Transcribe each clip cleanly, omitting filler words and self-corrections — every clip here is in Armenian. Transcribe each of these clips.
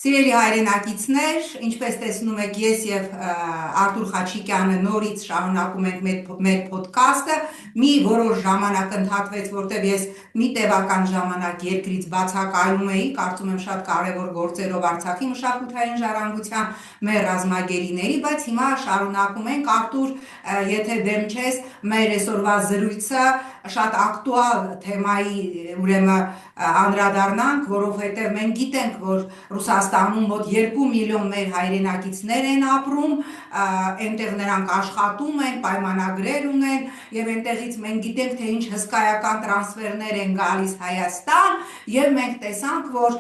Սիրելի հայրենակիցներ, ինչպես տեսնում եք, ես եւ Արտուր Խաչիկյանը նորից շարունակում ենք մեր ոդքասթը։ Մի որոշ ժամանակ ընդհատվեց, որտեղ ես մի տևական ժամանակ երկրից բացակայում էի, կարծում եմ շատ կարևոր գործերով Արցախի մշակութային ժառանգության մեր ռազմագերիների, բայց հիմա շարունակում ենք։ Արտուր, եթե դեմ չես, մեր այսօրվա զրույցը շատ ակտուալ թեմայի ուրեմն անդրադառնանք, որովհետև մենք գիտենք, որ Ռուսաստանում մոտ 2 միլիոն մեր հայրենակիցներ են ապրում, այնտեղ նրանք աշխատում են, պայմանագրեր ունեն եւ այնտեղից մենք գիտենք, թե ինչ հսկայական տրանսֆերներ են գալիս Հայաստան եւ մենք տեսանք, որ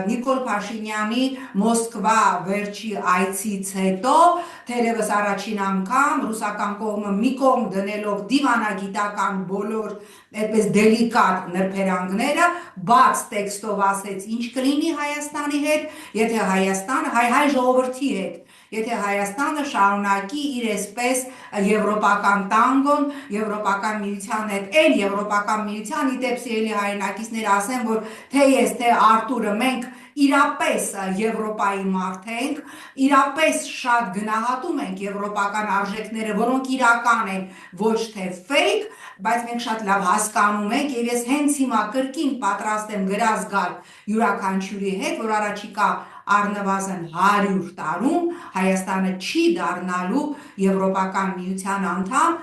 Նիկոլ Փաշինյանի Մոսկվա վերջի այցից հետո թերևս առաջին անգամ ռուսական կողմը մի կողմ դնելով դիվանագիտական բոլոր այդպես դելիկատ նրբերանգները բաց տեքստով ասեց ինչ կլինի Հայաստանի հետ, եթե Հայաստանը հայ ժողովրդի հետ, եթե Հայաստանը շարունակի իր այսպես եվրոպական տանգոն, եվրոպական միության հետ, այն եվրոպական միության իդեպ սիրելի հայրենակիցներ ասեմ, որ թե ես, թե Արտուրը մենք իրապես Եվրոպայի մարդ ենք, իրապես շատ գնահատում ենք եվրոպական արժեքները, որոնք իրական են, ոչ թե fake, բայց մենք շատ լավ հասկանում ենք եւ ես հենց հիմա կրկին պատրաստ եմ գրած գալ յուրաքանչյուրի հետ, որ առաջիկա առնվազն 100 տարում Հայաստանը չի դառնալու Եվրոպական միության անդամ,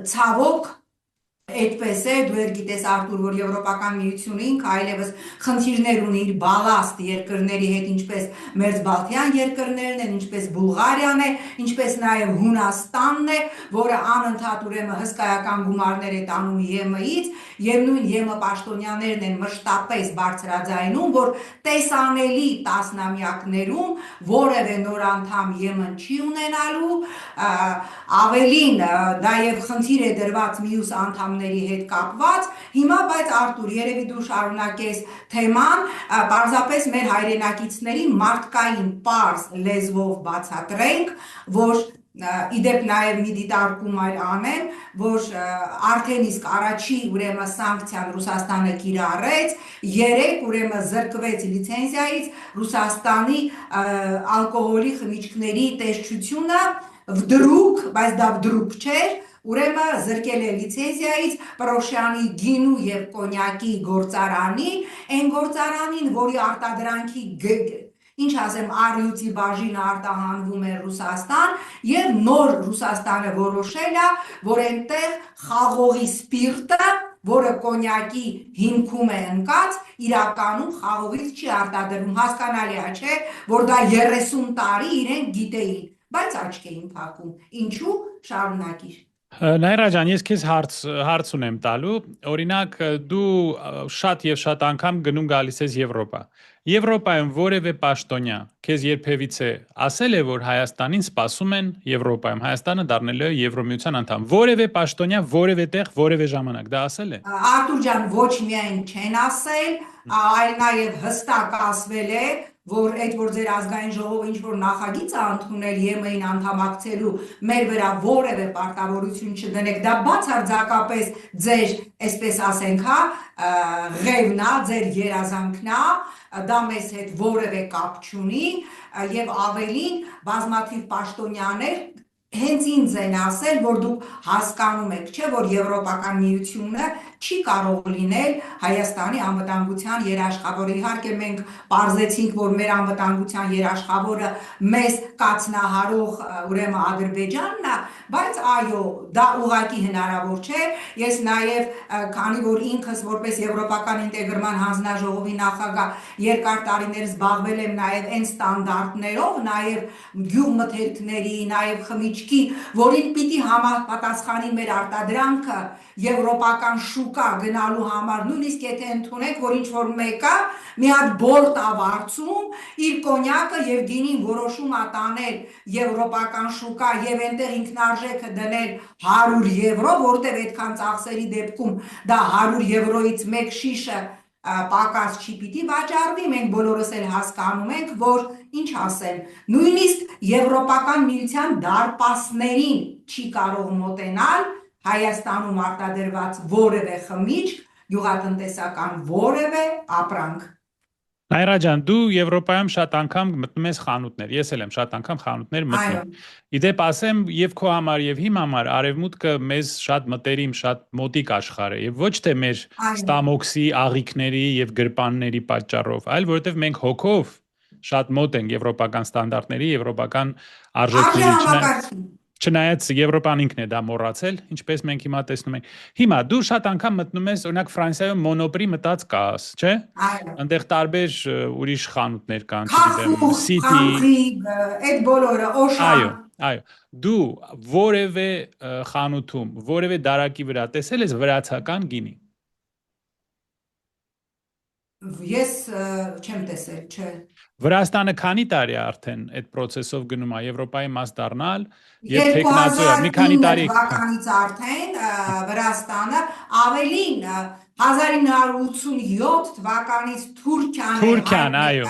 ցավոք Այդպես է, դու գիտես Արտուր, որ Եվրոպական միությունը ինքը այլևս խնդիրներ ունի իր բալաստ երկրների հետ, ինչպես Մերձբալթյան երկրներն են, ինչպես Բուլղարիան է, ինչպես նաև Հունաստանն է, որը անընդհատ ուրեմն հսկայական գումարներ է տանում ԵՄ-ից, եւ նույն ԵՄ պաշտոնյաներն են մշտապես բարձրաձայնում, որ տեսանելի տասնամյակներում որևէ նոր անդամ ԵՄ-ն չի ունենալու, ավելին դա եւ խնդիր է դրված մյուս անդամների հետ կապված, հիմա բայց Արտուր, երևի դու շարունակես թեման, պարզապես մեր հայրենակիցների մարդկային պարզ լեզվով բացատրենք, որ իդեպ նաև մի դիտարկում այլ անեմ, որ արդեն իսկ առաջի ուրեմն սանկցիան Ռուսաստանը կիրառեց, 3 ուրեմն զրկվեց լիցենզիայից Ռուսաստանի ալկոհոլի խմիչքների տեսչությունը վդրուկ, բայց դա վդրուկ չէր, ուրեմն զրկել է լիցենզիայից Պրոշյանի գինու եւ կոնյակի գործարանի, այն գործարանին, որի արտադրանքի ինչ ասեմ, առյուծի բաժինը արտահանվում է Ռուսաստան եւ նոր Ռուսաստանը որոշել է, որ այնտեղ խաղողի սպիրտը, որը կոնյակի հիմքում է ընկած, իրականում խաղողից չի արտադրվում, հասկանալի է, չէ, որ դա 30 տարի իրենք գիտեին, բայց աչք էին փակում, ինչու շարունակիր Նայրա ջան, ես քեզ հարց ունեմ տալու, օրինակ դու շատ եւ շատ անգամ գնում գալիս ես Եվրոպա։ Եվրոպայում որևէ պաշտոնյա քեզ երբևիցե ասել է, որ Հայաստանին սպասում են Եվրոպայում, Հայաստանը դառնելու է Եվրոմիության անդամ։ Որևէ պաշտոնյա որևէ տեղ, որևէ ժամանակ դա ասել է։ Արտուր ջան, ոչ միայն չեն ասել, այլ նաեւ հստակ ասվել է, որ այդ որ ձեր ազգային ժողովը ինչ որ նախագիծ է ընդունել ԵՄ-ին անդամակցելու, մեր վրա որևէ պարտավորություն չդնեք, դա բացարձակապես ձեր, այսպես ասենք, ղևն է, ձեր երազանքն է, դա մեզ հետ որևէ կապ չունի եւ ավելին բազմաթիվ պաշտոնյաներ հենց ինձ են ասել, որ դուք հասկանում եք, չէ, որ Եվրոպական միությունը չի կարող լինել Հայաստանի անվտանգության երաշխավորը։ Իհարկե մենք պարզեցինք, որ մեր անվտանգության երաշխավորը մեզ կացնահարող ուրեմն Ադրբեջանն է, բայց այո, դա ուղղակի հնարավոր չէ։ Ես նաև քանի որ ինքս որպես Եվրոպական ինտեգրման հանձնաժողովի նախագահ երկար տարիներ զբաղվել եմ նաև այն ստանդարտներով, նաև գյուղմթերքների, նաև խմիչքի, որին պիտի համապատասխանի մեր արտադրանքը եվրոպական շուկա գնալու համար, նույնիսկ եթե ընդունենք, որ ինչ-որ մեկը մի հատ բորտ է վարձում, իր կոնյակը եւ գինին որոշում է տանել եվրոպական շուկա եւ այնտեղ ինքնարժեքը դնել 100 եվրո, որտեղ այդքան ծախսերի դեպքում դա 100 եվրոից մեկ շիշը պակաս չի պիտի վաճառվի, մենք բոլորս էլ հասկանում ենք, որ ինչ ասեմ, նույնիսկ Եվրոպական միության դարպասներին չի կարող մոտենալ Հայաստանում արտադրված որևէ խմիչք, գյուղատնտեսական որևէ ապրանք։ Նայրա ջան, դու Եվրոպայում շատ անգամ մտնում ես խանութներ։ Ես էլ եմ շատ անգամ խանութներ մտնում։ Իդեպ ասեմ, եւ քո համար եւ իմ համար արևմուտքը մեզ շատ մտերիմ, շատ մոտիկ աշխարհ է եւ ոչ թե մեր ստամոքսի, աղիքների եւ գրպանների պատճառով, այլ որովհետեւ մենք հոգով շատ մոտ ենք եվրոպական ստանդարտների, եվրոպական արժեքների։ Չնայած Եվրոպան ինքն է դա մոռացել, ինչպես մենք հիմա տեսնում ենք։ Հիմա դու շատ անգամ մտնում ես, օրինակ Ֆրանսիայում Monoprix մտած կաս, չէ՞։ Այնտեղ տարբեր ուրիշ խանութներ կան, չգիտեմ, City, այդ բոլորը, Օշան։ Այո։ Դու որևէ խանութում, որևէ դարակի վրա տեսել ես վրացական գինի։ Ես չեմ տեսել, չէ։ Վրաստանը քանի տարի է արդեն այդ process-ով գնում է Եվրոպայի մաս դառնալ եւ տեխնացու է, մի քանի տարի թվականից արդեն Վրաստանը ավելին 1987 թվականից Թուրքիան այո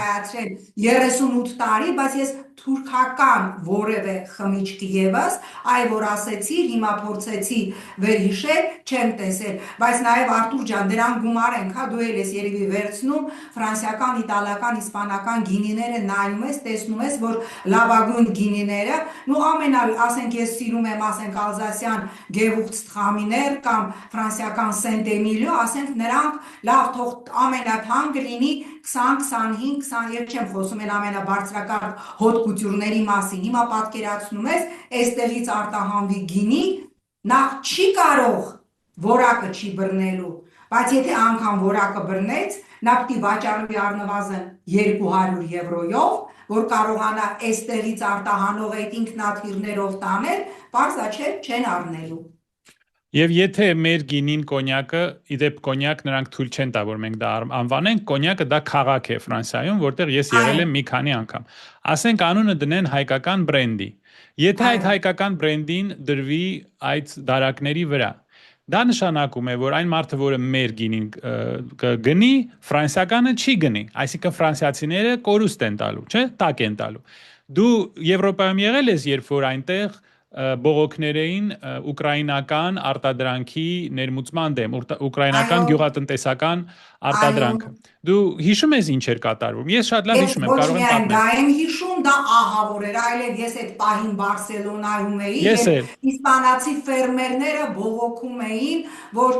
38 տարի, բայց ես թուրքական որևէ խմիչք եւս, այ որ ասեցի, հիմա փորձեցի վերհիշել, չեմ տեսել, բայց նաեւ Արտուր ջան, դրան գումար ենք, հա, դու ես երևի վերցնում ֆրանսիական, իտալական, իսպանական գինիները նայում ես, տեսնում ես, որ լավագույն գինիները, նու ասենք ես սիրում եմ, ասենք Ալզասյան Գևուրցտխամիներ կամ ֆրանսիական Սենտ-Էմիլիո, ասենք նրանք լավ թող ամենաթանկ լինի 20-25 չեմ խոսում էլ ամենաբարձրակարգ հոդկուտյուրների մասին, հիմա պատկերացնում ես, այստեղից արտահանվի գինի, նախ չի կարող որակը չի բռնելու, բայց եթե անգամ որակը բռնեց, նա պիտի վաճառվի առնվազն 200 եվրոյով, որ կարողանա այստեղից արտահանող այդ ինքնաթիռներով տանել, պարզ է չէ, չեն առնելու։ Եվ եթե մեր գինին կոնյակը, իդեպ կոնյակ նրանք թույլ չեն տա, որ մենք դա անվանենք, կոնյակը դա քաղաք է Ֆրանսիայում, որտեղ ես եղել եմ մի քանի անգամ։ Ասենք անունը դնեն հայկական բրենդի։ Եթե այդ հայկական բրենդին դրվի այդ դարակների վրա, դա նշանակում է, որ այն մարդը, որը մեր գինին կգնի, ֆրանսիականը չի գնի, այսինքն ֆրանսիացիները կորուստ են տալու, չէ՞, տակ են տալու։ Դու Եվրոպայում եղել ես, երբ որ այնտեղ բողոքներին ուկրաինական արտադրանքի ներմուծման դեմ, ուկրաինական գյուղատնտեսական արտադրանքը։ Դու հիշում ես ինչ էր կատարվում։ Ես շատ լավ հիշում եմ, կարող եմ պատմել։ Դա եմ հիշում, դա ահավոր էր, այլև ես այդ պահին Բարսելոնայում էի, եւ իսպանացի ֆերմերները բողոքում էին, որ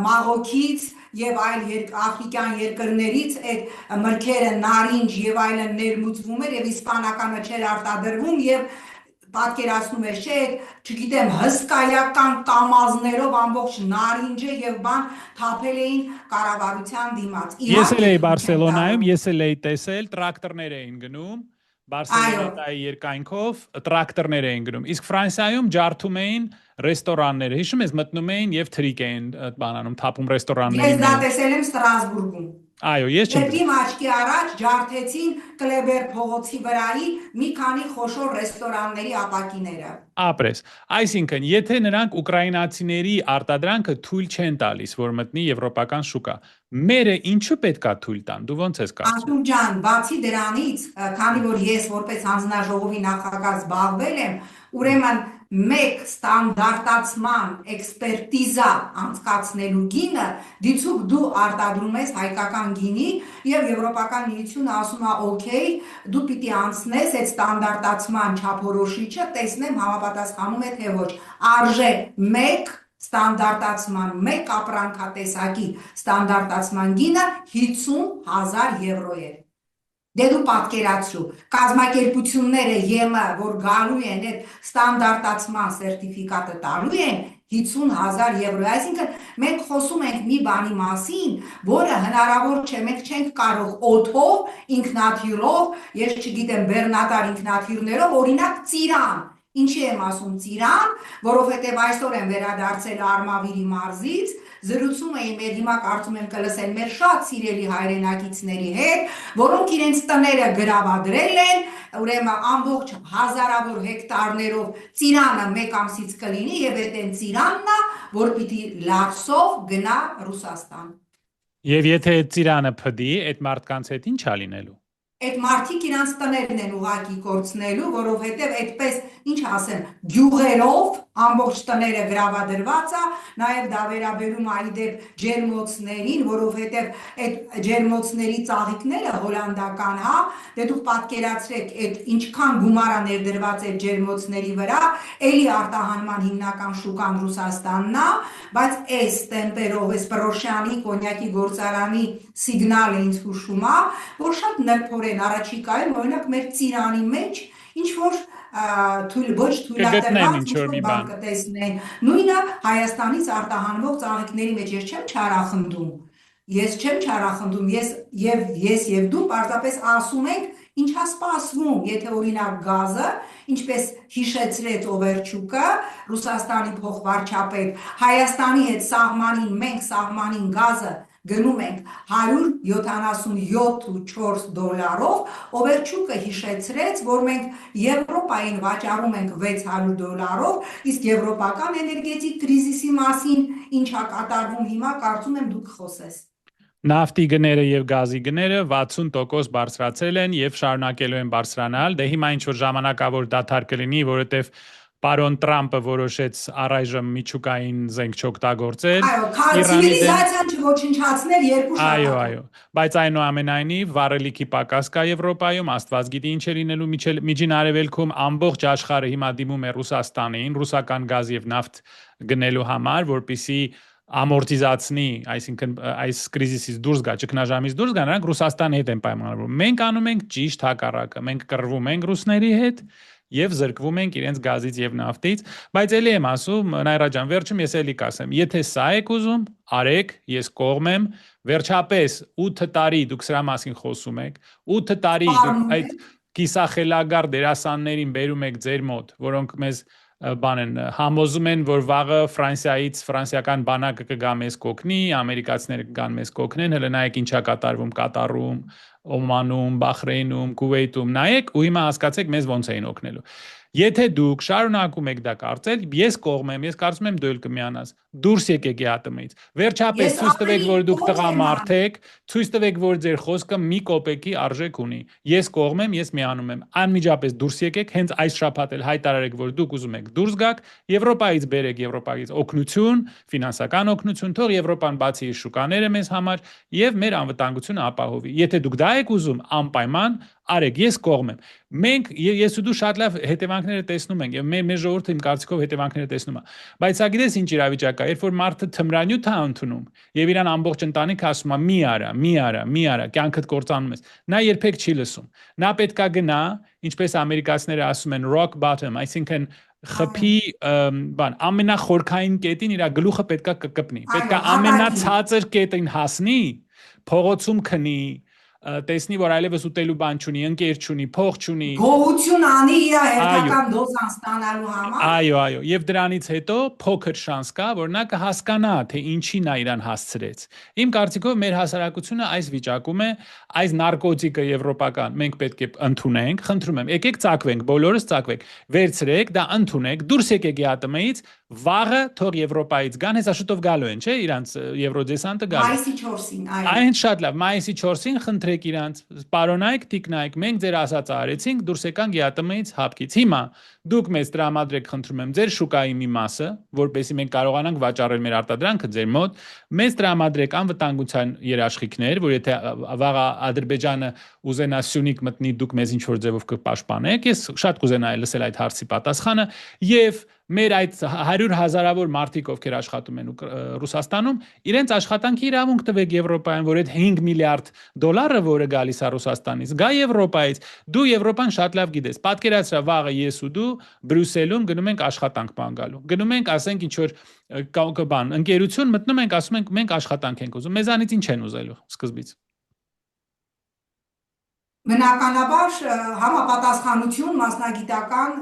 Մաղոքից եւ այլ աֆրիկյան երկրներից այդ մրգերը նարինջ եւ այլն ներմուծվում էր եւ իսպանականը չէր արտադրվում եւ պատկերացնում ես, չէ, չգիտեմ, հսկայական կամազներով ամբողջ նարինջը եւ բան թափել էին կառավարության դիմաց։ Ես էլ էի Բարսելոնայում, ես էլ էի տեսել, տրակտորներ էին գնում, Բարսելոնայի երկայնքով տրակտորներ էին գնում։ Իսկ Ֆրանսիայում ջարդում էին ռեստորանները։ Հիշում ես, մտնում էին եւ թրիկ էին բանանում, թափում ռեստորանների։ Ես դա տեսել եմ Ստրասբուրգում։ Այո, ես չեմ։ Դեպի աչքի առաջ ջարդեցին Կլեբեր փողոցի վրայի մի քանի խոշոր ռեստորանների ապակիները։ Ապրես։ Այսինքն, եթե նրանք ուկրաինացիների արտադրանքը թույլ չեն տալիս, որ մտնի եվրոպական շուկա, մերը ինչու պետքա թույլ տան։ Դու ո՞նց ես կարծում։ Արտուր ջան, բացի դրանից, քանի որ ես որպես հանձնաժողովի նախագահ զբաղվել եմ, ուրեմն մեկ ստանդարտացման էքսպերտիզա անցկացնելու գինը դիցուք դու արտադրում ես հայկական գինի եւ Եվրոպական միությունը ասում է օքեյ, դու պիտի անցնես այդ ստանդարտացման չափորոշիչը, տեսնեմ համապատասխանում է թե ոչ, արժե մեկ ստանդարտացման մեկ ապրանքատեսակի ստանդարտացման գինը 50,000 եվրո է։ Դե դու պատկերացրու, կազմակերպությունները ԵՄ, որ գալու են այդ ստանդարտացման սերտիֆիկատը տալու են 50,000 եվրո, այսինքն մենք խոսում ենք մի բանի մասին, որը հնարավոր չէ, մենք չենք կարող օդով, ինքնաթիռով, ես չգիտեմ, բեռնատար ինքնաթիռներով, օրինակ ծիրան, ինչի եմ ասում ծիրան, որովհետև այսօր եմ վերադարձել Արմավիրի մարզից, զրուցում էի մեր հիմա կարծում եմ կլսեն մեր շատ սիրելի հայրենակիցների հետ, որոնք իրենց տները գրավադրել են, ուրեմն ամբողջ հազարավոր հեկտարներով ծիրանը մեկ ամսից կլինի եւ այդ են ծիրանն է, որ պիտի լարսով գնա Ռուսաստան։ Եվ եթե այդ ծիրանը փդի, այդ մարդկանց հետ ի՞նչ է լինելու։ այդ մարդիկ իրանց տներն են ուղակի կորցնելու, որովհետև այդպես, ինչ ասեմ, գյուղերով ամբողջ տները գրավադրված է, նաև դա վերաբերում է իդեպ ջերմոցներին, որովհետև այդ ջերմոցների ծաղիկները հոլանդական, հա, դե դուք պատկերացրեք, այդ ինչքան գումար է ներդրված այդ ջերմոցների վրա, էլի արտահանման հիմնական շուկան Ռուսաստանն է, բայց այս տեմպերով, այս Պրոշյանի կոնյակի գործարանի սիգնալը ինձ հուշում է, որ շատ նրբորեն առաջիկայում, օրինակ մեր ծիրանի մեջ ինչ որ ոչ թույլատրված ինչ-որ բան կտեսնեն։ Նույնը Հայաստանից արտահանվող ծաղիկների մեջ ես չեմ չարախնդում։ Ես եւ դու պարզապես ասում ենք ինչա սպասվում, եթե օրինակ գազը, ինչպես հիշեցրեց Օվերչուկը, Ռուսաստանի փոխվարչապետ, Հայաստանի հետ սահմանին, մենք սահմանին գազը գնում ենք 177.4 դոլարով, Օվերչուկը հիշեցրեց, որ մենք Եվրոպային վաճառում ենք 600 դոլարով, իսկ եվրոպական էներգետիկ կրիզիսի մասին ինչա կատարվում հիմա, կարծում եմ դուք խոսես։ Նավթի գները եւ գազի գները 60% բարձրացել են եւ շարունակելու են բարձրանալ։ Դե հիմա ինչ որ ժամանակավոր դադար կլինի, որովհետեւ պարոն Տրամպը որոշեց առայժմ միջուկային զենք չօգտագործել։ Ցիվիլիզացիան չոչնչացնել երկու շաբաթ։ Այո, բայց այնուամենայնիվ վառելիքի պակաս կա Եվրոպայում, Աստված գիտի ինչ է լինելու Միջին Արևելքում, ամբողջ աշխարհը հիմա դիմում է Ռուսաստանին, ռուսական գազ եւ նավթ գնելու համար, որպիսի ամորտիզացնի, այսինքն այս կրիզիսից դուրս գա, ճգնաժամից դուրս գա, նրանք Ռուսաստանի հետ են պայմանավորվում։ Մենք անում ենք ճիշտ հակառակը, մենք կռվում ենք ռուսների հետ եւ զրկվում ենք իրենց գազից եւ նավթից, բայց ելի եմ ասում, Նայրա ջան, վերջում ես ելի կասեմ, եթե սա եք ուզում, արեք, ես կողմ եմ, վերջապես 8 տարի դուք սրա մասին խոսում եք, 8 տարի դուք այդ կիսախելագար դերասաններին բերում եք ձեր մոտ, որոնք մեզ բանեն համոզում են, որ վաղը Ֆրանսիայից ֆրանսիական բանակը կգա մեզ կօգնի, ամերիկացիները կգան մեզ կօգնեն, հələ նայեք ինչա կատարվում Կատարում, Օմանում, Բախրեյնում, Քուվեյթում, նայեք ու հիմա հասկացեք մեզ ոնց էին օգնելու։ Եթե դուք շարունակում եք դա կարծել, ես կողմ եմ, ես կարծում եմ դու էլ կմիանաս։ Դուրս եկեք ԵԱՏՄ-ից։ Վերջապես ցույց տվեք, որ դուք տղամարդ եք, ցույց տվեք, որ ձեր խոսքը մի կոպեկի արժեք ունի։ Ես կողմ եմ, ես միանում եմ։ Անմիջապես դուրս եկեք, հենց այս շաբաթ էլ հայտարարեք, որ դուք ուզում եք դուրս գաք, Եվրոպայից բերեք Եվրոպայից օգնություն, ֆինանսական օգնություն, թող Եվրոպան բացի իր շուկաները մեզ համար եւ մեր անվտանգությունը ապահովի։ Եթե դուք դա եք ուզում, անպայման արեք, ես կողմ եմ։ Մենք ես ու դու շատ լավ հետևանքները տեսնում ենք եւ մեր ժողովուրդը իմ կարծիքով հետևանքները տեսնում է։ Բայց սա գիտես ինչ իրավիճակ է, երբ որ մարդը թմրանյութ է ընդունում եւ իրան ամբողջ ընտանիքը ասում է՝ մի արա, կյանքդ կործանում ես։ Նա երբեք չի լսում։ Նա պետքա գնա, ինչպես ամերիկացիները ասում են rock bottom, այսինքն խփի բան, ամենախորքային կետին իր գլուխը պետքա կկպնի։ Պետքա ամենացածր կետին հասնի, փողոցում քնի, տեսնի, որ այլևս ուտելու բան չունի, ընկեր չունի, փող չունի։ Գողություն անի իր հերթական դոզան ստանալու համար։ Այո, եւ դրանից հետո փոքր շանս կա, որ նա կհասկանա, թե ինչին նա իրան հասցրեց։ Իմ կարծիքով մեր հասարակությունը այս վիճակում է, այս նարկոտիկը եվրոպական մենք պետք է ընդունենք, խնդրում եմ, եկեք ծակվենք, բոլորս ծակվենք, վերցրեք, դա ընդունեք, դուրս եկեք ԵԱՏՄ-ից, վաղը թող Եվրոպայից գան, հեսա շուտով գալու են, չէ՞, իրանց Եվրոդեսանտը գալու։ Մայիսի 4-ին, այո։ Այն շատ լավ, մայիսի 4-ին խնդրեք իրանց, պարոնայք, տիկնայք, մենք ձեր ասածը արեցինք, դուրս եկանք ԵԱՏՄ-ից, հապկից։ Հիմա դուք մեզ տրամադրեք, խնդրում եմ, ձեր շուկայի մի մասը, որպեսզի մենք կարողանանք վաճառել մեր արտադրանքը ձեր մոտ, մեզ տրամադրեք անվտանգության երաշխիքներ, որ եթե վաղը Ադրբեջանը ուզենա Սյունիք մտնի, դուք մեզ ինչ որ ձևով կպաշտպանեք։ Ես շատ կուզենայի լսել այդ հարցի պատասխանը եւ մեր այդ 100,000-ավոր մարդիկ, ովքեր աշխատում են Ռուսաստանում, իրենց աշխատանքի իրավունք տվեք Եվրոպայում, որ այդ 5 միլիարդ դոլարը, որը գալիս է Ռուսաստանից, գա Եվրոպայից։ Դու Եվրոպան շատ լավ գիտես։ Պատկերացրա վաղը ես ու դու Բրյուսելում գնում ենք աշխատանք բան գալու։ Գնում ենք, ասենք ինչ որ բան, ընկերություն մտնում ենք, ասում ենք մենք աշխատանք ենք ուզում։ Մեզանից ինչ են ուզելու սկզբից։ Բնականաբար համապատասխանություն, մասնագիտական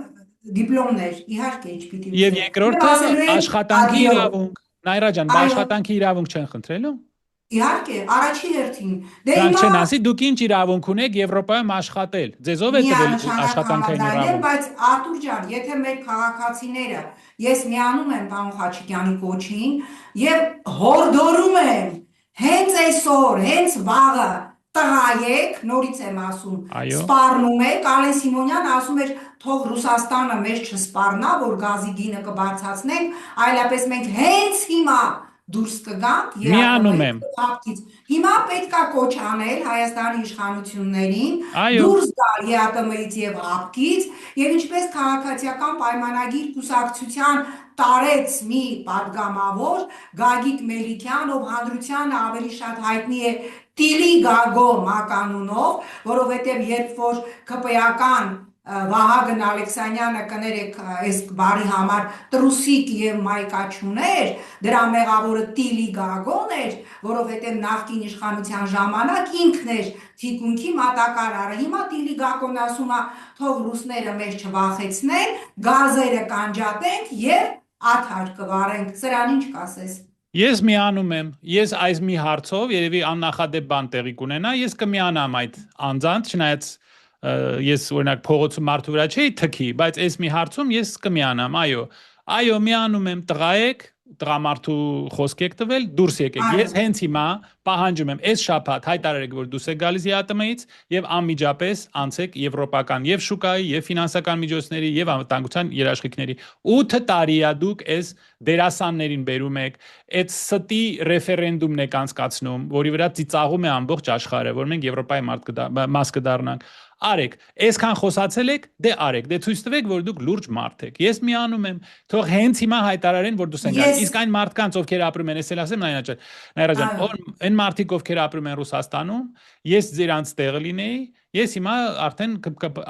դիպլոմներ, իհարկե, ինչ պիտի։ Եվ երկրորդը աշխատանքի իրավունք։ Նայրա ջան, աշխատանքի իրավունք չեն խնդրելու։ Իհարկե, առաջի հերթին։ Դրանք չեն ասի, դուք ինչ իրավունք ունեք Եվրոպայում աշխատել։ Ձեզ ով է տվել աշխատանքային իրավունք։ Բայց Արտուր ջան, եթե մեր քաղաքացիները, ես միանում եմ պարոն Խաչիկյանի կոչին եւ հորդորում եմ հենց այսօր, հենց վաղը տղայեք, նորից եմ ասում, Այո։ սպառնում եք, Ալեն Սիմոնյանը ասում էր, թող Ռուսաստանը մեզ չսպառնա, որ գազի գինը կբարձրացնենք, այլապես մենք հենց հիմա դուրս կգանք Միանում ԵԱՏՄ-ից եմ։ փակից։ Հիմա պետք է կոչ անել Հայաստանի իշխանություններին Այո։ դուրս գալ ԵԱՏՄ-ից եւ ՀԱՊԿ-ից եւ ինչպես քաղաքացիական պայմանագիր կուսակցության տարեց մի падգամավոր Գագիկ Մելիքյան, ով հանրությանը ավելի շատ հայտնի է Տիլի Գագո մականունով, որովհետև երբ որ ԿՊ-ական Վահագն Ալեքսանյանը կներեք այս բարի համար տրուսիկ եւ մայկաչուներ, դրա մեղավորը Տիլի Գագոն էր, որովհետև նախկին իշխանության ժամանակ ինքն էր թիկունքի մատակարարը։ Հիմա Տիլի Գագոն ասում է, թող ռուսները մեզ չվախեցնեն, գազերը կանջատենք եւ աթար կվարենք։ Սրան ինչ կասես։ Ես միանում եմ, ես այս մի հարցով երևի աննախադեպ բան տեղի կունենա, ես կմիանամ այդ անձանց, չնայած ես օրինակ փողոցում մարդու վրա չէի թքի, բայց այս մի հարցում ես կմիանամ, այո, միանում եմ, տղամարդու խոսք եք տվել, դուրս եկեք։ Ես հենց հիմա պահանջում եմ, այս շաբաթ հայտարարեք, որ դուրս եք գալիս ԵԱՏՄ-ից եւ անմիջապես անցեք եվրոպական եւ շուկայի, եւ ֆինանսական միջոցների, եւ անվտանգության երաշխիքների։ 8 տարի է դուք այս դերասաններին բերում եք, այդ ստի ռեֆերենդումն եք անցկացնում, որի վրա ծիծաղում է ամբողջ աշխարհը, որ մենք Եվրոպայի մաս կդառնանք։ Արեք, այսքան խոսացել եք, դե արեք, դե ցույց տվեք, որ դուք լուրջ մարդ եք։ Ես միանում եմ, թող հենց հիմա հայտարարեն, որ դուք եք գալիս։ Իսկ այն մարդկանց, ովքեր ապրում են, ես էլ ասեմ, Նայրա ջան, այն մարդիկ, ովքեր ապրում են Ռուսաստանում, ես ձերանց տեղը լինեի, ես հիմա արդեն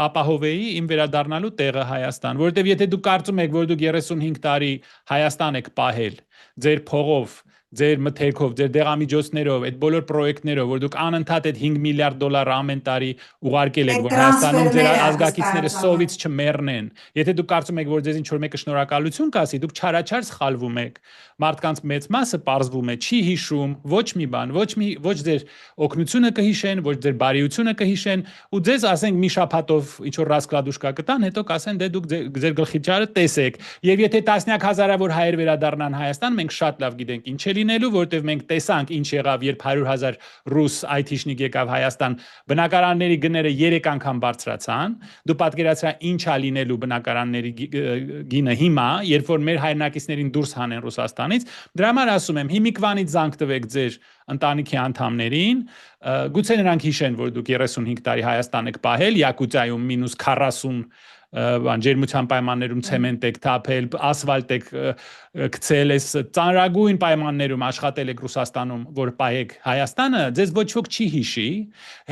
ապահովեի իմ վերադառնալու տեղը Հայաստան, որովհետև եթե դուք կարծում եք, որ դուք 35 տարի Հայաստան եք պահել, ձեր փողով, ձեր մթերքով, ձեր դեղամիջոցներով, այդ բոլոր պրոյեկտներով, որ դուք անընդհատ այդ 5 միլիարդ դոլար ամեն տարի ուղարկել եք, որ Հայաստանում ձեր ազգակիցները սովից չմեռնեն։ Եթե դուք կարծում եք, որ ձեզ ինչ-որ մեկը շնորհակալություն կասի, դուք չարաչար սխալվում եք։ Մարդկանց մեծ մասը պարզվում է, չի հիշում ոչ մի բան, ոչ ձեր օգնությունը կհիշեն, ոչ ձեր բարիությունը կհիշեն, ու ձեզ ասենք մի շաբաթով ինչ-որ ռասկլադուշկա կտան, հետո կասեն, դե դուք ձեր գլխի ճարը տեսեք։ Եվ եթե տասնյակ հազարավոր հայեր վերադառնան Հայաստան, մենք շատ լավ գիտենք ինչ է լինելու, որտեղ մենք տեսանք ինչ եղավ, երբ 100,000 ռուս IT-շնիկ եկավ Հայաստան, բնակարանների գները 3 անգամ բարձրացան։ Դու պատկերացրա ինչ է լինելու բնակարանների գինը հիմա, երբ որ մեր հայրենակիցներին դուրս հանեն Ռուսաստանից։ Դրա համար ասում եմ, հիմիկվանից զանգ տվեք ձեր ընտանիքի անդամներին, գուցե նրանք հիշեն, որ դուք 35 տարի Հայաստան եք պահել, Յակուտիայում -40 ջերմության պայմաններում ցեմենտ եք թափել, ասֆալտ եք գցել, այս ծանրագույն պայմաններում աշխատել եք Ռուսաստանում, որ պահեք Հայաստանը, ձեզ ոչ ոք չի հիշի։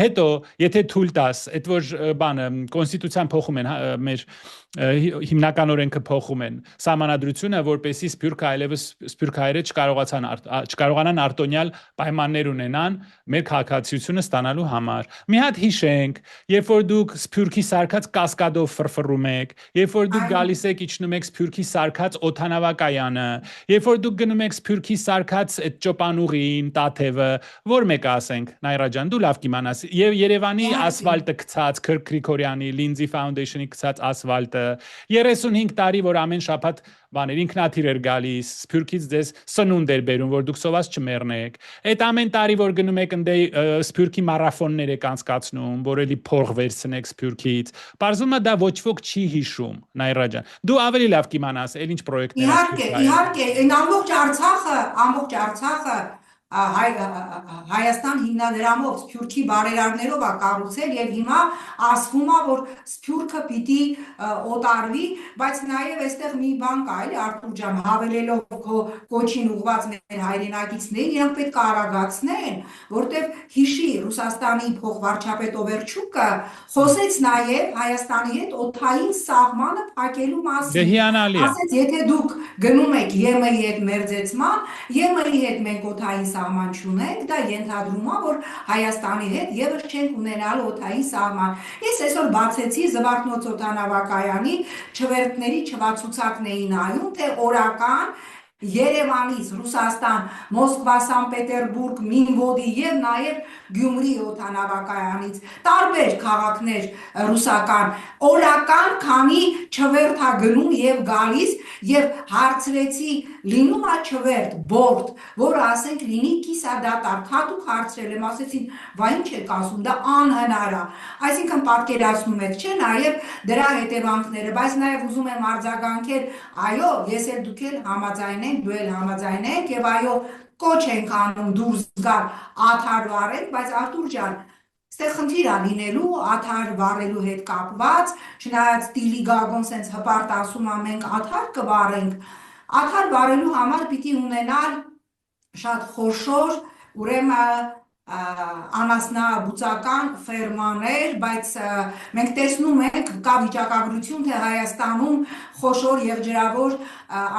Հետո, եթե թույլ տաս, այդ որ բանը կոնստիտուցիան փոխում են, մեր հիմնական օրենքը փոխում են, սահմանադրությունը, որպեսզի սփյուռք այլևս սփյուռք հայերը չկարողանան արտոնյալ պայմաններ ունենան մեր քաղաքացիությունը ստանալու համար։ Մի հատ հիշենք, երբ որ դուք սփյուռքի սարքած կասկադով ֆրֆռում եք, երբ որ դուք գալիս եք իջնում եք սփյուռքի սարքած օդանավակայանը, երբ որ դուք գնում եք սփյուռքի սարքած այդ ճոպանուղին, Տաթևը, որ մեկը ասենք, Նայրա ջան, դու լավ կիմանաս, եւ Երևանի ասֆալտը գցած, Քրկ Գրիգորյանի, Lindsay Foundation-ի գցած ասֆալտը 35 տարի, որ ամեն շաբաթ բաներ ինքնաթիռ էր գալիս, սփյուռքից ձեզ սնունդ էր բերում, որ դուք սոված չմեռնեք։ Այդ ամեն տարի, որ գնում եք ընդ սփյուռքի մարաթոններ եք անցկացնում, որ էլի փող վերցնեք սփյուռքից։ Պարզվում է դա ոչ ոք չի հիշում, Նայրա ջան։ Դու ավելի լավ կիմանաս, էլ ինչ պրոյեկտներ։ Իհարկե, ամբողջ Արցախը Հայաստան հիմնադրամով սփյուռքի բարերարներով է կառուցել եւ հիմա ասվում է, որ սփյուռքը պիտի օտարվի, բայց նաեւ այստեղ մի բան կա, էլի Արթուր ջան, հավելելով քո կոչին ուղված մեր հայրենակիցներին, իրանք պետք է արագացնեն, որտեղ հիշի Ռուսաստանի փոխվարչապետ Օվերչուկը խոսեց նաեւ Հայաստանի հետ օդային սահմանը փակելու մասին։ Ասեց, եթե դուք գնում եք ԵՄ-ի հետ մերձեցման, ԵՄ-ի հետ մենք օդային սահման չունենք, դա ենթադրում է, որ Հայաստանի հետ եւս չենք ունենալ օդային սահման։ Ես այսօր բացեցի Զվարթնոց օդանավակայանի չվերթների չվացուցակն էին նայում, թե օրական Երևանից, Ռուսաստան, Մոսկվա, Սանկտ-Պետերբուրգ, Մինվոդի եւ նաեւ Գյումրի օդանավակայանից տարբեր քաղաքներ ռուսական օրական քանի չվերթա գնում եւ գալիս եւ հարցրեցի լինում է չվերթ բորդ, որը ասենք լինի կիսադատար, հատուկ հարցրել եմ, ասեցին, վայ ինչ եք ասում, դա անհնար է, այսինքն պատկերացնում եք, չէ, նաեւ դրա հետևանքները, բայց նաեւ ուզում եմ արձագանքել, այո, ես էլ դուք էլ համաձայնենք, դու էլ համաձայնենք եւ այո, կոչ ենք անում դուրս գալ աթար վարենք, բայց Արտուր ջան, ստեղ խնդիր է լինելու աթար վարելու հետ կապված, չնայած Տիլի Գագոն սենց հպարտ ասում է մենք աթար կվարենք, աթար վարելու համար պիտի ունենալ շատ խոշոր, ուրեմն անասնաբուծական ֆերմաներ, բայց մենք տեսնում ենք կա վիճակագրություն, թե Հայաստանում խոշոր եղջերավոր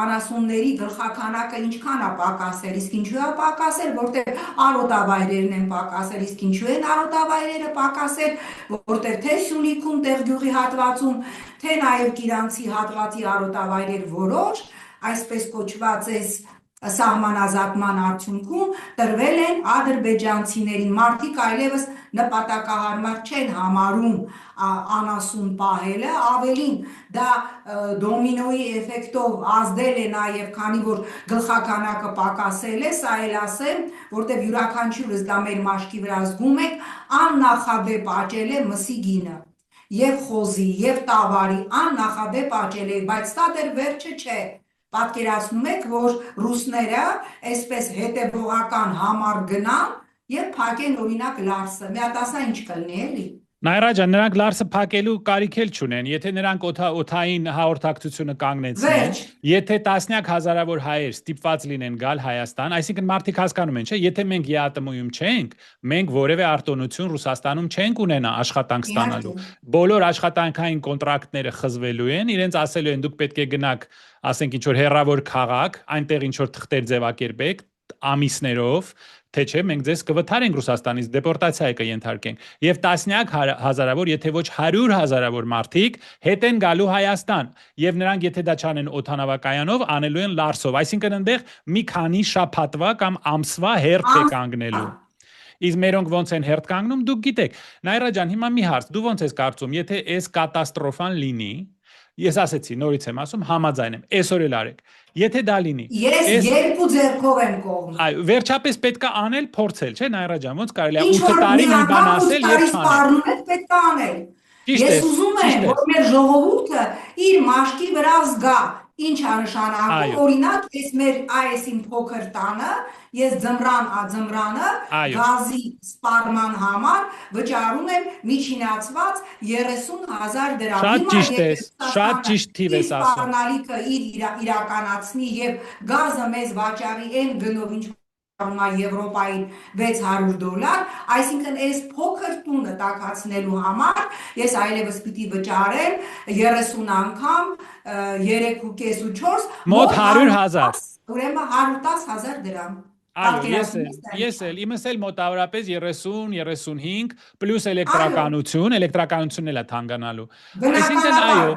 անասունների գլխաքանակը ինչքան է պակասել, իսկ ինչու է պակասել, որտեղ արոտավայրերն են պակասել, իսկ ինչու են արոտավայրերը պակասել, որտեղ թե Սյունիքում, տեղ գյուղի հատվածում, թե նաև Կիրանցի հատվածի արոտավայրեր որոշ, այսպես կոչված էս սահմանազատման արդյունքում տրվել են ադրբեջանցիներին, մարդիկ այլևս նպատակահարմար չեն համարում անասուն պահելը, ավելին դա դոմինոյի էֆեկտով ազդել է նաև, քանի որ գլխաքանակը պակասել է, սա էլ ասեմ, որտեղ յուրաքանչյուրս դա մեր մաշկի վրա զգում ենք, աննախադեպ աճել է մսի գինը, եւ խոզի, եւ տավարի, աննախադեպ աճել է, բայց դա դեռ վերջը չէ, պատկերացնում եք, որ ռուսները այսպես հետևողական համար գնան եւ փակեն օրինակ Լարսը, միատասա ինչ կլինի էլի։ Նայրա ջան, նրանք Լարսը փակելու կարիք էլ չունեն, եթե նրանք օթային հաղորդակցությունը կանգնեցնեն, եթե տասնյակ հազարավոր հայեր ստիպված լինեն գալ Հայաստան, այսինքն մարդիկ հասկանում են, չէ, եթե մենք ԵԱՏՄ-ում չենք, մենք որևէ արտոնություն Ռուսաստանում չենք ունենա աշխատանք ստանալու։ Բոլոր աշխատանքային կոնտրակտները խզվելու են, իրենց ասելու են դուք պետք է գնաք, ասենք ինչ որ հեռավոր քաղաք, այնտեղ ինչ որ թղթեր ձևակերպեք ամիսներով, թե չէ մենք ձեզ կվթարենք Ռուսաստանից, դեպորտացիայի կենթարկենք եւ տասնյակ հազարավոր, եթե ոչ 100 հազարավոր մարդիկ հետ են գալու Հայաստան եւ նրանք եթե դա չանեն օդանավակայանով, անելու են Լարսով, այսինքն այնտեղ մի քանի շաբաթվա կամ ամսվա հերթ է կանգնելու։ Իսկ մերոնք ոնց են հերթ կանգնում, դուք գիտեք։ Նայրա ջան, հիմա մի հարց, դու ոնց ես կարծում, եթե այս կատաստրոֆան լինի, ես ասեցի, նորից եմ ասում, համաձայն եմ, այսօր էլ արեք։ Եթե դա լինի։ Ես երկու ձեռքով եմ կողմում։ Այո, վերջապես պետք է անել, փորձել, չէ՞, Նայրա ջան, ոնց կարելի է 8 տարի մի բան ասել եւ չանել։ Պետք է անել։ Ես ուզում եմ, որ մեր ժողովուրդը իր մաշկի վրա զգա, ինչ է նշանակում, օրինակ, ես մեր այսին փոքր տանը, ես ձմռանը գազի սպառման համար վճարում եմ միջինացված 30,000 դրամ։ Շատ ճիշտ ես, շատ ճիշտ թիվ ես ասում։ Սպառնալիքը իրականացնի եւ գազը մեզ վաճառի այն գնով, ինչ Եվրոպային $600, այսինքն այս փոքր տունը տաքացնելու համար ես այլևս պիտի վճարեմ 30 անգամ 3.5 ու 4 մոտ 100,000, ուրեմն 110,000 դրամ։ Այո, ես էլ իմս էլ մոտավորապես 30-35 պլյուս էլեկտրականությունն էլ է թանկանալու։ Այսինքն այո,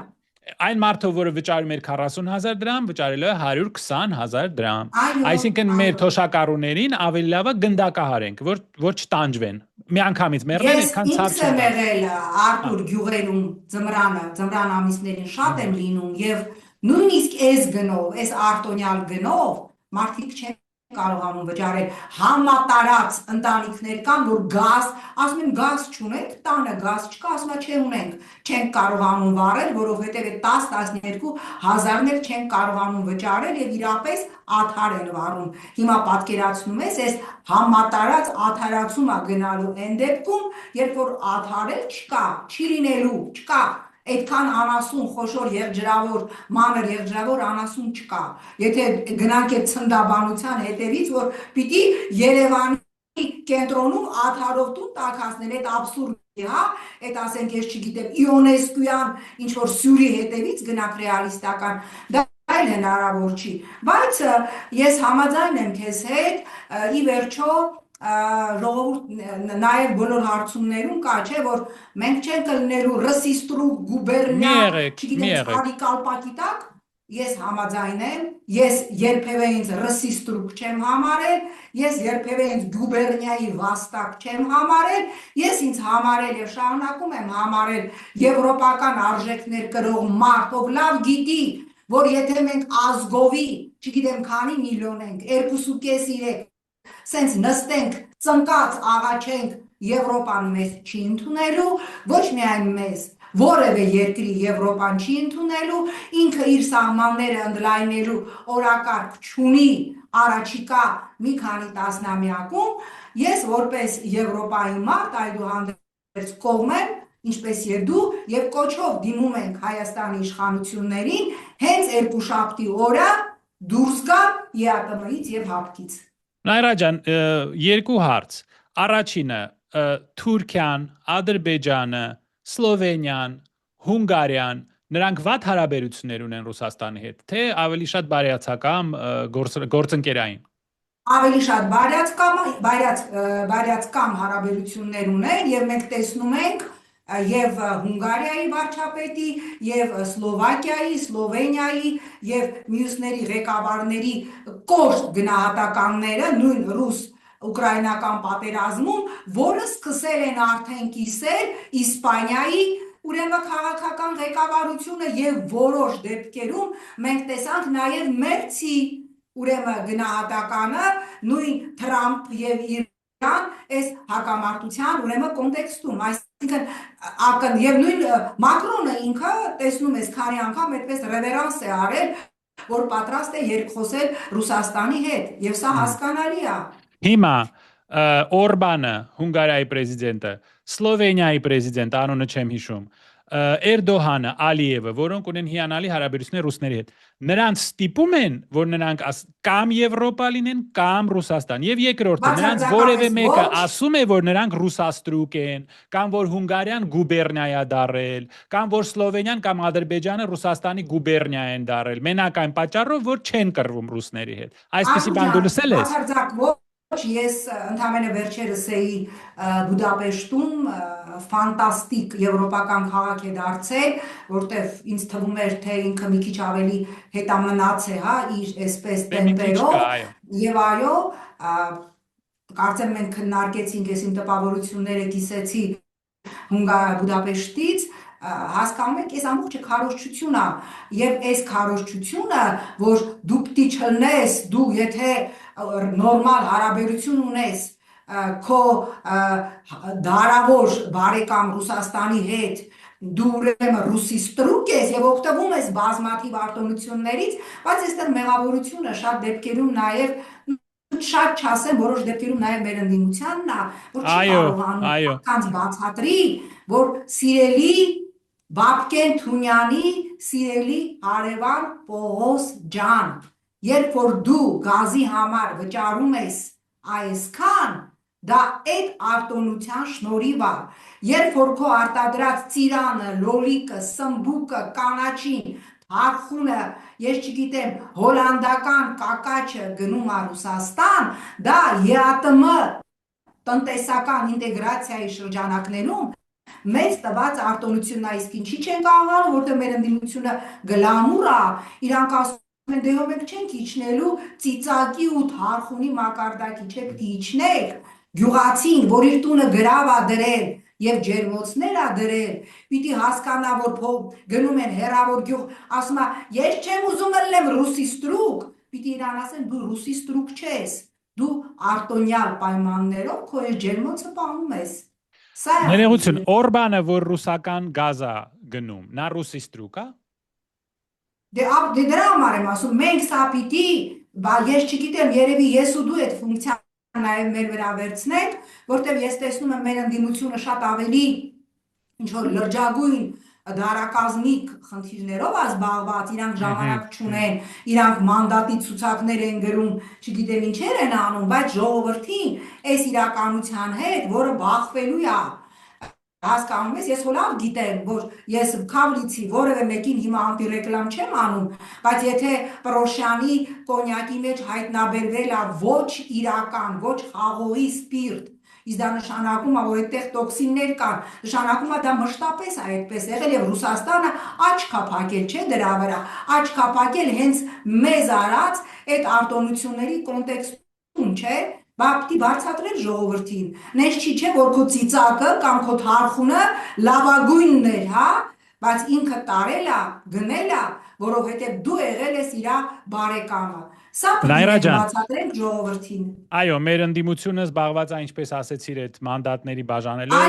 այն մարդը, որը վճարում էր 40,000 դրամ, վճարելու է 120,000 դրամ։ Այսինքն մեր թոշակառուներին ավելի լավ է գնդակահարենք, որ չտանջվեն։ Միանգամից մեռնեն, այդքան ցավ չեն։ Ես եմ եղել Արտուր գյուղերում ձմռան ամիսներին շատ եմ լինում եւ նույնիսկ այս գնով, այս արտոնյալ գնով մարդիկ չեն կարողանում վճարել, համատարած ընտանիքներ կան, որ գազ, ասում եմ գազ չունենք, տանը գազ չկա, ասում եմ չէ ունենք, չենք կարողանում վառել, որովհետև 10-12 հազարներ չենք կարողանում վճարել եւ իրապես աթար են վառում։ Հիմա պատկերացնում ես, այս համատարած աթարացումը գնալու այն դեպքում, երբ որ աթարել չկա, չի լինելու, չկա այդքան անասուն խոշոր եղջերավոր, մանր եղջերավոր անասուն չկա։ Եթե գնանք այդ ցնդաբանության հետևից, որ պիտի Երևանի կենտրոնում աթարով տուն տաքացնել, այդ աբսուրդ է, հա, այդ ասենք ես չգիտեմ, իոնեսկույան ինչ որ սյուրի հետևից գնանք ռեալիստական, դա այլ հնարավոր չի։ Բայց ես համաձայն եմ քեզ հետ, ի վերջո ժողովուրդ նաև բոլոր հարցումներում կա, չէ, որ մենք չենք լինելու ռսիստրու գուբերնիա, չգիտեմ, Արի կալպակի տակ, Ես համաձայն եմ, ես երբևէ ինձ ռսիստրուկ չեմ համարել, ես երբևէ ինձ գուբերնիայի վաստակ չեմ համարել, ես ինձ համարել եւ շարունակում եմ համարել եվրոպական արժեքներ կրող մարդ, ով լավ գիտի, որ եթե մենք ազգովի, չգիտեմ քանի միլիոն ենք, 2.5-3, սենց նստենք, ծնկած աղաչենք, Եվրոպան մեզ չի ընդունելու, ոչ միայն մեզ, որևէ երկրի Եվրոպան չի ընդունելու, ինքը իր սահմանները ընդլայնելու օրակարգ չունի առաջիկա մի քանի տասնամյակում, ես որպես Եվրոպայի մարդ այդուհանդերձ կողմ եմ, ինչպես եւ դու, եւ կոչով դիմում ենք Հայաստանի իշխանություններին հենց երկուշաբթի օրը դուրս գալ ԵԱՏՄ-ից եւ ՀԱՊԿ-ից։ Նաիրա ջան, երկու հարց։ Առաջինը Թուրքիան, Ադրբեջանը, Սլովենիան, Հունգարիան նրանք վատ հարաբերություններ ունեն Ռուսաստանի հետ, թե ավելի շատ բարյացակամ գործընկերային։ Ավելի շատ բարյացակամ հարաբերություններ ունեն եւ մենք տեսնում ենք եւ Հունգարիայի վարչապետի եւ Սլովակիայի, Սլովենիայի եւ մյուսների ղեկավարների կոշտ գնահատականները նույն ռուս-ուկրաինական պատերազմում, որը սկսել են արդեն կիսել Իսպանիայի ուրեմն քաղաքական ղեկավարությունը եւ որոշ դեպքերում մենք տեսանք նաեւ Մերցի ուրեմն գնահատականը նույն Թրամփ եւ Իրան այս հակամարտության ուրեմն կոնտեքստում, այսինքն եւ նույն Մակրոնը ինքը տեսնում ես քանի անգամ այդպես ռևերանս է արել, որ պատրաստ է երկխոսել Ռուսաստանի հետ եւ սա հասկանալի է։ Հիմա Օրբանը, Հունգարիայի պրեզիդենտը, Սլովենիայի պրեզիդենտը, անունը չեմ հիշում, Էրդողանը, Ալիևը, որոնք ունեն հիանալի հարաբերություններ ռուսների հետ, նրանց ստիպում են, որ նրանք կամ Եվրոպա լինեն, կամ Ռուսաստան։ Եվ երկրորդը, նրանց որևէ մեկը ասում է, որ նրանք ռուսաստրուկ են, կամ որ Հունգարիան գուբերնիա է դարել, կամ որ Սլովենիան կամ Ադրբեջանը Ռուսաստանի գուբերնիա են դարել, մենակ այն պատճառով, որ չեն կռվում ռուսների հետ։ Այսպեսի բան դու լսել ես։ Ես ընդհանրապես վերջերս էի Բուդապեշտում ֆանտաստիկ եվրոպական քաղաք է դարձել, որտեղ ինձ թվում էր, թե ինքը մի քիչ ավելի հետամնաց է, հա, իր այսպես տեմպերով, եւ այո, կարծեմ մենք քննարկեցինք, ես իմ տպավորությունները կիսեցի Բուդապեշտից, հասկանում եք, այս ամբողջը քարոզչություն է եւ այս քարոզչությունը, որ դու պիտի չլնես, դու եթե նորմալ հարաբերություն ունես քո դարավոր բարեկամ Ռուսաստանի հետ, դու ուրեմն ռուսիստրուկ ես եւ օգտվում ես բազմաթիվ արտոնություններից, բայց այստեղ մեղավորությունը շատ դեպքերում նաեւ շատ չասեմ, որոշ դեպքերում նաեւ մեր ընդդիմությանն է, որ չի կարողանում կանց բացատրի, որ սիրելի Բաբկեն Թունյանի սիրելի հարևան Պողոս ջան, երբ որ դու գազի համար վճարում ես այսքան, դա այդ արտոնության շնորհիվ է, երբ որ քո արտադրած ծիրանը, լոլիկը, սմբուկը, կանաչին, թարխունը, ես չգիտեմ, հոլանդական կակաչը գնում է Ռուսաստան, դա ԵԱՏՄ տնտեսական ինտեգրացիայի շրջանակներում մեծ տված արտոնությունն է, իսկ ինչի չենք աղանում, որտեղ մեր ընդդիմությունը գլամուր է, իրանք ասում են, դե մենք չենք իջնելու ծիծակի ու թարխունի մակարդակի, չէ՞ պիտի իջնեք, գյուղացին, որ իր տունը գրավ է դրել եւ ջերմոցներ է դրել, պիտի հասկանա, որ գնում են հեռավոր գյուղ, ասում է, ես չեմ ուզում ելնեմ ռուսիստրուկ, պիտի իրան ասեն, դու ռուսիստրուկ չես, դու արտոնյալ պայմաններով քո ջերմոցը պահում ես։ Ներողություն, Օրբանը, որ ռուսական գազ է գնում, նա ռուսիստրուկ է։ Դե դրա համար եմ ասում, մենք սա պիտի, ես չգիտեմ, երևի ես ու դու այդ ֆունկցիան նաև մեր վրա վերցնենք, որտեղ ես տեսնում եմ մեր ընդդիմությունը շատ ավելի ինչ որ լրջագույն դարակազմիկ խնդիրներով զբաղված, իրանք ժամանակ չունեն, իրանք մանդատի ցուցակներ են գրում, չգիտեմ ինչեր են անում, բայց ժողովրդին այս իրականության հետ, որը բախվելու է, հասկանում ես, ես հոլավ գիտեմ, որ ես քավլիցի որևէ մեկին հիմա անտիրեկլամ չեմ անում, բայց եթե Պրոշյանի կոնյակի մեջ հայտնաբերվել է ոչ իրական, ոչ խաղողի սպիրտ, Իսկ դա նշանակում է, որ այդտեղ տոքսիններ կան, նշանակում է դա մշտապես է այդպես եղել եւ Ռուսաստանը աչք է փակել, չէ՞ դրա վրա, աչք է փակել հենց մեզ արած այդ արտոնությունների կոնտեքստում, չէ՞։ Բա պիտի բարձրացնել ժողովրդին։ Նենց չի չէ, որ քո ծիծակը կամ քո թարխունը լավագույնն էր, հա, բայց ինքը տարել է, գնել է, որովհետև դու եղել ես իր բարեկամը։ Սա պիտի բացատրենք ժողովրդին։ Այո, մեր ընդդիմությունը զբաղված է, ինչպես ասեցիր, այդ մանդատների բաժանելով,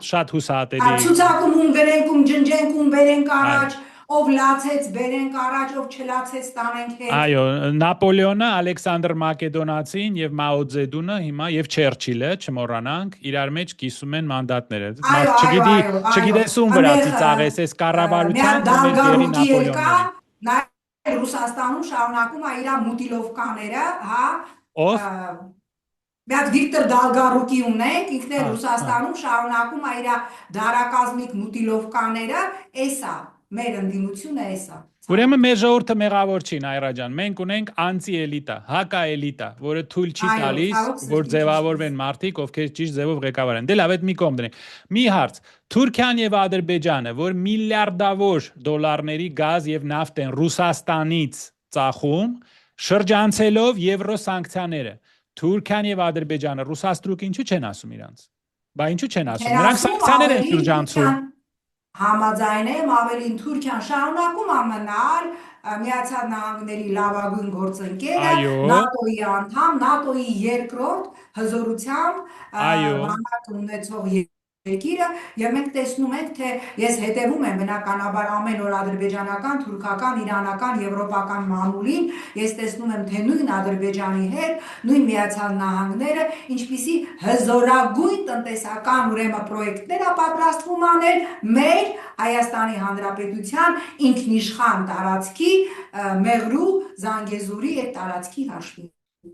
շատ հուսահատելի։ Ցուցակում ում գրենք, ում ջնջենք, ում բերենք առաջ, ով լացեց, բերենք առաջ, ով չլացեց, տանենք հետ։ Այո, Նապոլեոնը, Ալեքսանդր Մակեդոնացին եւ Մաո Ձեդունը հիմա եւ Չերչիլը, չմոռանանք, իրար մեջ կիսում են մանդատները։ Չգիտես ում վրա ծիծաղես, այս կառավարության մեր գերի Նապոլեոնը։ Ռուսաստանում շարունակում է իր մուտիլովկաները, հա։ Ով։ Մի հատ Վիկտոր Դալգարուկի ունենք, ինքն էլ Ռուսաստանում շարունակում է իր դարակազմիկ մուտիլովկաները, էսա, մեր ընդդիմությունը էսա։ Ուրեմն մեր ժողովուրդը մեղավոր չի, Նայրա ջան, մենք ունենք անտի-էլիտա, հակա-էլիտա, որը թույլ չի տալիս, որ ձևավորվեն մարդիկ, ովքեր ճիշտ ձևով ղեկավար են։ Դե լավ, այդ մի կողմ դնենք։ Մի հարց. Թուրքիան եւ Ադրբեջանը, որ միլիարդավոր դոլարների գազ եւ նավթ են Ռուսաստանից ծախում, շրջանցելով եվրո սանկցիաները, Թուրքիան եւ Ադրբեջանը ռուսաստրուկ ինչու չեն ասում իրանց։ Բա ինչու չեն ասում։ Նրանք սանկցիաներ են շրջանցում։ Համաձայն եմ, ավելին Թուրքիան շարունակում է մնալ Միացյալ Նահանգների լավագույն գործընկերը, ՆԱՏՕ-ի անդամ, ՆԱՏՕ-ի երկրորդ հզորությամբ բանակ ունեցող երկիրը, եւ մենք տեսնում ենք, թե ես հետևում եմ բնականաբար ամեն օր ադրբեջանական, թուրքական, իրանական, եվրոպական մամուլին, ես տեսնում եմ, թե նույն Ադրբեջանի հետ, նույն Միացյալ Նահանգները ինչպիսի հզորագույն տնտեսական ուրեմն պրոյեկտներ է պատրաստվում անել մեր Հայաստանի Հանրապետության ինքնիշխան տարածքի Մեղրու, Զանգեզուրի այդ տարածքի հաշվին։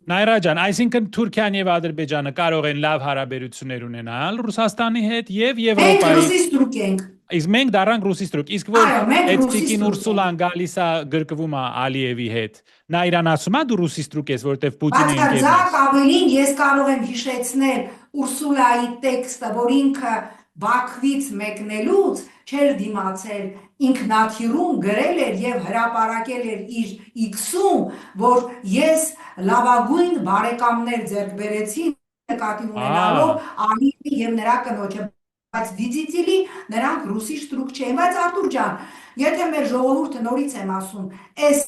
Նայրա ջան, այսինքն Թուրքիան եւ Ադրբեջանը կարող են լավ հարաբերություններ ունենալ Ռուսաստանի հետ եւ Եվրոպայի։ Մենք ռուսիստրուկ ենք։ Իսկ մենք դառանք ռուսիստրուկ։ Իսկ որ այդ տիկին Ուրսուլան գալիս է գրկվում է Ալիևի հետ։ Նա իրան ասում է դու ռուսիստրուկ ես, որտեվ Պուտինը ինքն է։ Բայց ավելին ես կարող եմ հիշեցնել Ուրսուլայի տեքստը, որ ինքը Բաքվից մեկնելուց չէր դիմացել, ինքնաթիռում գրել էր եւ հրապարակել էր իր X-ում, որ ես լավագույն բարեկամներ ձեռք բերեցի նկատի ունենալով Ալիևի եւ նրա կնոջը, բայց վիզիտիլի նրանք ռուսիստրուկ չեն, բայց Արտուր ջան, եթե մեր ժողովուրդը նորից եմ ասում, այս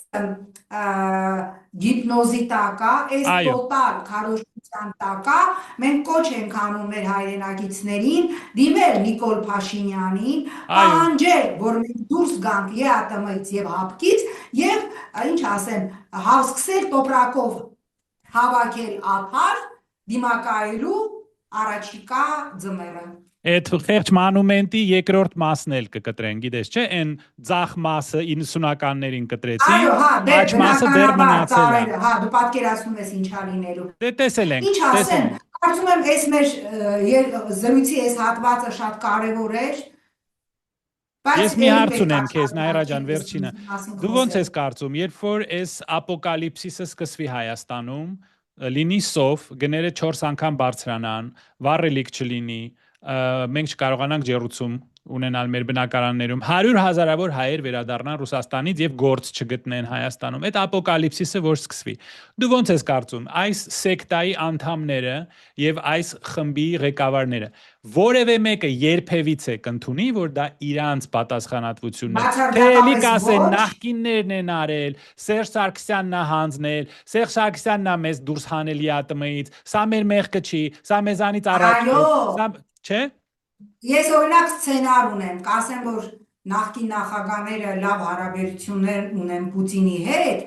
գիպնոզի տակա, այս տոտալ քարոզչության տակա, մենք կոչ ենք անում մեր հայրենակիցներին, դիմել Նիկոլ Փաշինյանին, պահանջել, որ մենք դուրս գանք ԵԱՏՄ-ից եւ ՀԱՊԿ-ից եւ ինչ ասեմ, սկսել տոպրակով հավաքել աթար, դիմակայելու առաջիկա ձմեռը։ Այդ խեղճ մանումենտի երկրորդ մասն էլ կկտրեն, գիտես չէ, այն ձախ մասը 90-ականներին կտրեցին, աջ մասը դեռ մնացել է։ Հա, դու պատկերացնում ես ինչա լինելու։ Դե տեսել ենք, Ինչ ասեմ, կարծում եմ այս մեր զրույցի այս հատվածը շատ կարևոր էր։ Ես մի հարց ունեմ քեզ, Նայրա ջան, վերջինը։ Դու ոնց ես կարծում, երբ որ այս ապոկալիպսիսը սկսվի Հայաստանում, լինի սով, գները 4 անգամ բարձրանան, վառելիք չլինի, մենք չկարողանանք ջեռուցում ունենալ մեր բնակարաններում 100,000-ավոր հայեր վերադառնան Ռուսաստանից եւ գործ չգտնեն Հայաստանում։ Այդ ապոկալիպսիսը որ սկսվի։ Դու ոնց ես կարծում, այս սեկտայի անդամները եւ այս խմբի ղեկավարները որևէ մեկը երբևիցե կընդունի, որ դա իրանց պատասխանատվությունն է։ Թե էլի կասեն նախկիններն են արել, Սերժ Սարգսյանն է հանձնել, Սերժ Սարգսյանն է մեզ դուրս հանել ԵԱՏՄ-ից, սա մեր մեղքը չի, սա մեզանից առաջ է, սա չէ։ Ես օրինակ սցենար ունեմ, կասեմ, որ նախկին նախագահները լավ հարաբերություններ ունեն Պուտինի հետ,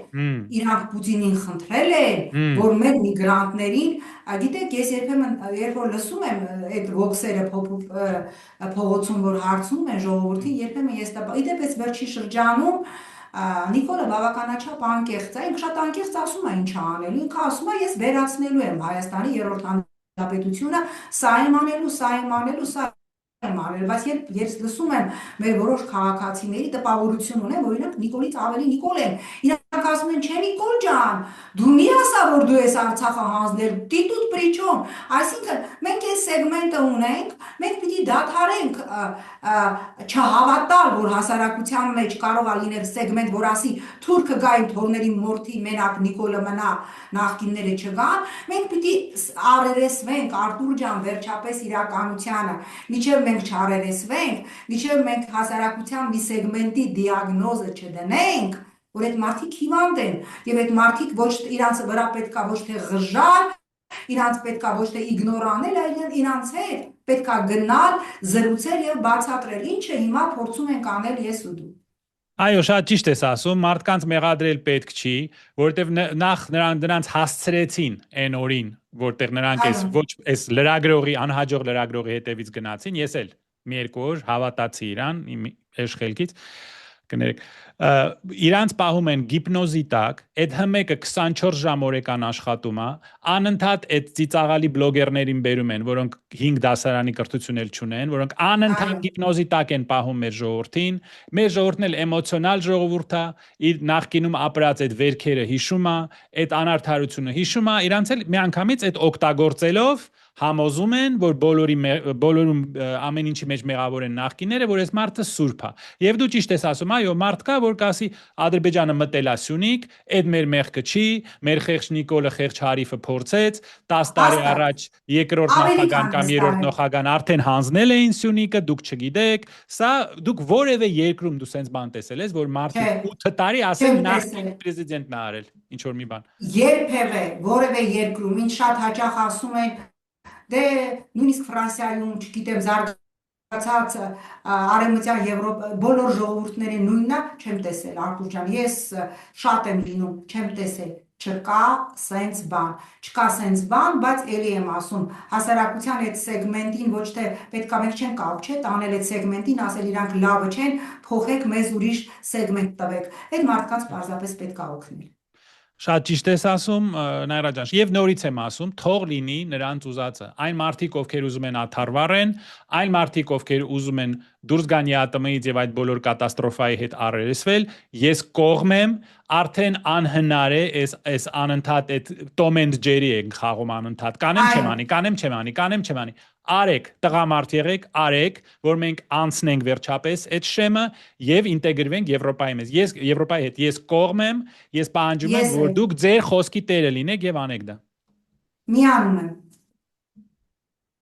իրանք Պուտինին խնդրել են, որ մեր միգրանտներին, գիտեք, ես երբեմն երբ որ լսում եմ այդ ոգսերը փողոցում, որ հարցնում են ժողովրդին, երբեմն ես իդեպ այս վերջի շրջանում Նիկոլը բավականաչափ անկեղծ է, ինքը շատ անկեղծ ասում է ինչ անելու, ինքը ասում է ես վերացնելու եմ Հայաստանի երրորդ հանրապետությունը, սա եմ անելու, սա եմ անելու, սա եմ արել, բայց երբ լսում եմ մեր որոշ քաղաքացիների տպավորություն ունեմ, որ իրանք Նիկոլից ավելի Նիկոլ են, իրանք ասում են, չէ Նիկոլ ջան, դու մի ասա, որ դու ես Արցախը հանձնել, դիտուտ պրիչոմ, այսինքն մենք այս սեգմենտը ունենք, մենք պիտի դադարենք չհավատալ, որ հասարակության մեջ կարող է լինել սեգմենտ, որ ասի թուրքը գա իմ թորների մորթի մենակ Նիկոլը մնա, նախկինները չգան, մենք պիտի առերեսվենք, Արտուր ջան, վերջապես իրականությանը, մինչև մենք չառերեսվենք, մինչև մենք հասարակության մի սեգմենտի դիագնոզը չդնենք, որ այդ մարդիկ հիվանդ են եւ այդ մարդիկ ոչ իրանց վրա պետքա ոչ թե ղժալ, իրանց պետքա ոչ թե իգնորանել, այլ իրանց հետ պետքա գնալ, զրուցել եւ բացատրել, ինչը հիմա փորձում ենք անել ես ու դու։ Այո, շատ ճիշտ ես ասում, մարդկանց մեղադրել պետք չի, որովհետև նախ նրանց հասցրեցին այն օրին, որտեղ նրանք ոչ այս լրագրողի, անհաջող լրագրողի հետևից գնացին, ես էլ մի երկու օր հավատացի իրան, իմ էշխելքից կներեք, իրանց պահում են գիպնոզի տակ, այդ հմեկը 24 ժամ օրեկան աշխատում է, անընդհատ այդ ծիծաղալի բլոգերներին բերում են, որոնք 5 դասարանի կրթություն էլ չունեն, որոնք անընդհատ գիպնոզի տակ են պահում մեր ժողովրդին, մեր ժողովուրդն էլ էմոցիոնալ ժողովուրդ է, իր նախկինում ապրած այդ վերքերը հիշում է, այդ անարդարությունը հիշում է, իրանց էլ միանգամից այդ օգտագործելով համոզում են, որ բոլորում ամեն ինչի մեջ մեղավոր են նախկինները, որ այս մարդը սուրբ է։ Եվ դու ճիշտ ես ասում, այո, մարդ կա, որ կասի Ադրբեջանը մտել է Սյունիք, այդ մեր մեղքը չի, մեր խեղճ Նիկոլը խեղճ Հարիֆը փորձեց, 10 տարի առաջ երկրորդ նախագահան կամ երրորդ նախագահան արդեն հանձնել էին Սյունիքը, դուք չգիտեք, սա դուք որևէ երկրում դու սենց բան տեսել ես, որ մարդը 8 տարի ասել նախկին պրեզիդենտն է արել, ինչ որ մի բան։ Երբևէ որևէ երկրում, ինչ շատ հաճախ ասում են դե նույնիսկ Ֆրանսիայում, չգիտեմ, զարգացած արևմտյան Եվրոպա բոլոր ժողովուրդների նույնն չեմ տեսել, Արտուր ջան, ես շատ եմ լինում, չեմ տեսել, չկա սենց բան, բայց էլի եմ ասում, հասարակության այդ սեգմենտին ոչ թե պետքա մենք չենք կարող, չէ, տանել այդ սեգմենտին, ասել իրանք լավը չեն, փոխեք մեզ ուրիշ սեգմենտ տվեք, այդ մարդկանց պարզապես պետքա օգնել։ Շատ ճիշտ ես ասում, Նայրա ջան, եւ նորից եմ ասում, թող լինի նրանց ուզածը։ Այն մարդիկ, ովքեր ուզում են աթարվառեն, այն մարդիկ, ովքեր ուզում են դուրս գան ԵԱՏՄ-ից եւ այդ բոլոր կատաստրոֆայի հետ առերեսվել, ես կողմ եմ, արդեն անհնար է այս անընդհատ այդ Tom and Jerry են խաղում անընդհատ։ Կանեմ չեմ անի։ Արեք, տղամարդ եղեք, արեք, որ մենք անցնենք վերջապես այդ շեմը եւ ինտեգրվենք Եվրոպայի մեջ։ Ես Եվրոպայի հետ ես կողմ եմ, ես պահանջում եմ, որ դուք ձեր խոսքի տերը լինեք եւ անեք դա։ Միանում եմ։